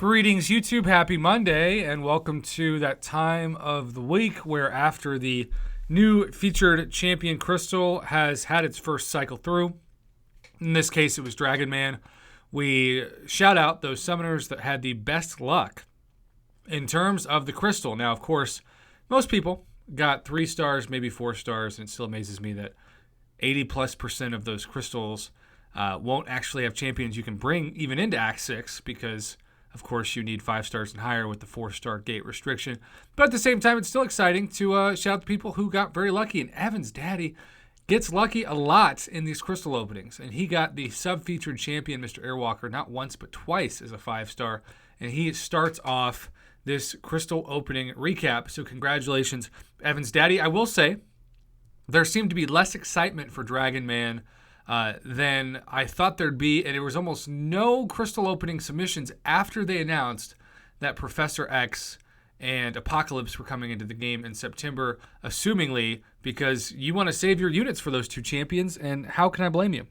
Greetings, YouTube. Happy Monday, and welcome to that time of the week where after the new featured champion crystal has had its first cycle through, in this case it was Dragon Man, we shout out those summoners that had the best luck in terms of the crystal. Now, of course, most people got 3 stars, maybe 4 stars, and it still amazes me that 80+% of those crystals won't actually have champions you can bring even into Act 6 because of course, you need 5 stars and higher with the 4-star gate restriction. But at the same time, it's still exciting to shout out the people who got very lucky. And Evan's daddy gets lucky a lot in these crystal openings. And he got the sub-featured champion, Mr. Airwalker, not once but twice as a 5-star. And he starts off this crystal opening recap. So congratulations, Evan's daddy. I will say, there seemed to be less excitement for Dragon Man than I thought there'd be, and there was almost no crystal opening submissions after they announced that Professor X and Apocalypse were coming into the game in September, assumingly because you want to save your units for those 2 champions, and how can I blame you?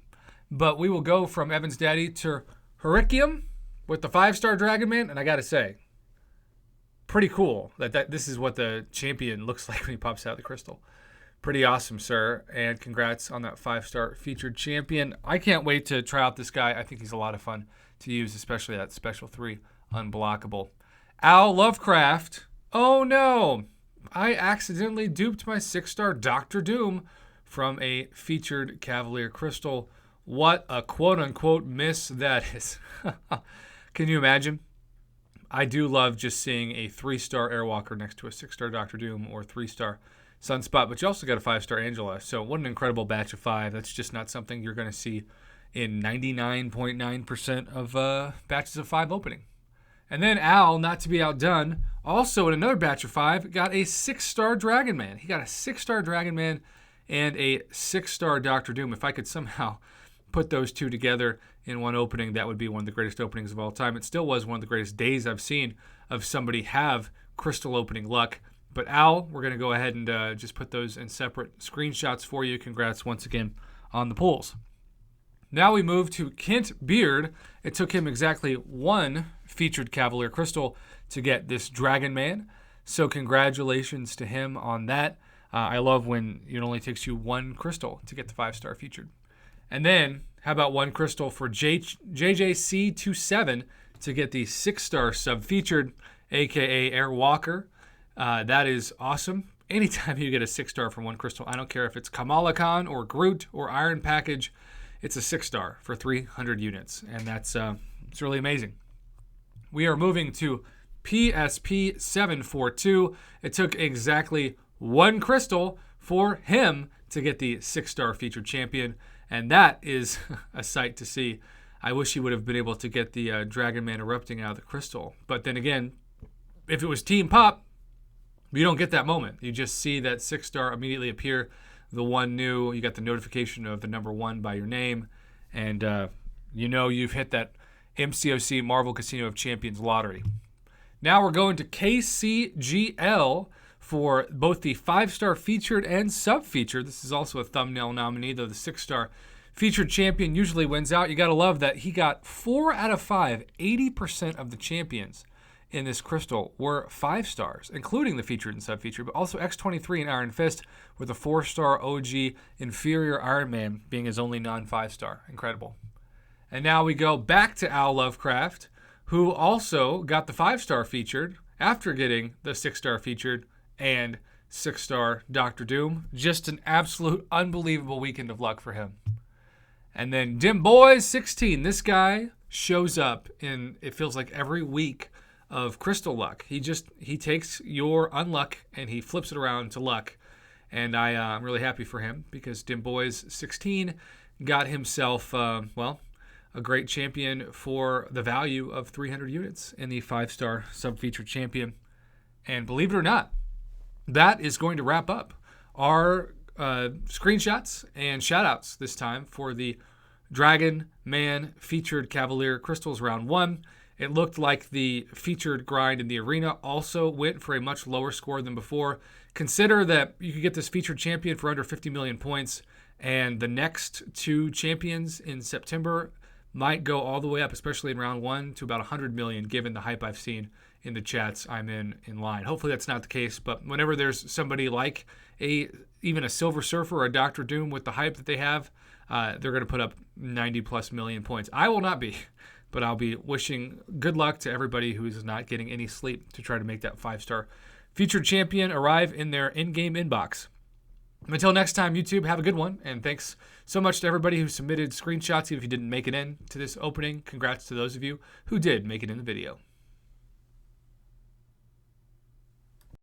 But we will go from Evan's daddy to Hurricane with the 5-star Dragon Man, and I gotta say, pretty cool that this is what the champion looks like when he pops out of the crystal. Pretty awesome, sir, and congrats on that 5-star featured champion. I can't wait to try out this guy. I think he's a lot of fun to use, especially that special 3 unblockable. Al Lovecraft. Oh no, I accidentally duped my 6-star Dr. Doom from a featured Cavalier Crystal. What a quote-unquote miss that is. Can you imagine? I do love just seeing a 3-star Airwalker next to a 6-star Dr. Doom or 3-star Sunspot, but you also got a 5-star Angela. So what an incredible batch of 5. That's just not something you're going to see in 99.9% of batches of 5 opening. And then Al, not to be outdone, also in another batch of 5, got a 6-star Dragon Man. He got a 6-star Dragon Man and a 6-star Dr. Doom. If I could somehow put those 2 together in one opening, that would be one of the greatest openings of all time. It still was one of the greatest days I've seen of somebody have crystal opening luck. But Al, we're going to go ahead and just put those in separate screenshots for you. Congrats once again on the pulls. Now we move to Kent Beard. It took him exactly 1 featured Cavalier Crystal to get this Dragon Man. So congratulations to him on that. I love when it only takes you 1 crystal to get the 5-star featured. And then how about 1 crystal for JJC27 to get the 6-star sub-featured, a.k.a. Airwalker. That is awesome. Anytime you get a 6-star from 1 crystal, I don't care if it's Kamala Khan or Groot or Iron Package, it's a 6-star for 300 units, and that's it's really amazing. We are moving to PSP742. It took exactly 1 crystal for him to get the 6-star featured champion, and that is a sight to see. I wish he would have been able to get the Dragon Man erupting out of the crystal, but then again, if it was Team Pop, you don't get that moment. You just see that 6-star immediately appear, the 1 new. You got the notification of the number 1 by your name, and you know you've hit that MCOC Marvel Casino of Champions lottery. Now we're going to KCGL for both the 5-star featured and sub-featured. This is also a thumbnail nominee, though the 6-star featured champion usually wins out. You got to love that he got 4 out of 5, 80% of the champions in this crystal were 5 stars, including the featured and sub-featured, but also X-23 and Iron Fist with a 4-star OG inferior Iron Man being his only non-5-star. Incredible. And now we go back to Al Lovecraft, who also got the 5-star featured after getting the 6-star featured and 6-star Dr. Doom. Just an absolute unbelievable weekend of luck for him. And then Dim Boys 16. This guy shows up in, it feels like every week of crystal luck. He takes your unluck and he flips it around to luck. And I'm really happy for him because Dim Boys 16 got himself, a great champion for the value of 300 units in the 5-star sub-featured champion. And believe it or not, that is going to wrap up our screenshots and shout-outs this time for the Dragon Man featured Cavalier Crystals round 1. It looked like the featured grind in the arena also went for a much lower score than before. Consider that you could get this featured champion for under 50 million points, and the next 2 champions in September might go all the way up, especially in round 1, to about 100 million, given the hype I've seen in the chats I'm in line. Hopefully that's not the case, but whenever there's somebody like even a Silver Surfer or a Dr. Doom with the hype that they have, they're going to put up 90 plus million points. I will not be, but I'll be wishing good luck to everybody who is not getting any sleep to try to make that 5-star featured champion arrive in their in-game inbox. Until next time, YouTube, have a good one, and thanks so much to everybody who submitted screenshots. Even if you didn't make it in to this opening, congrats to those of you who did make it in the video.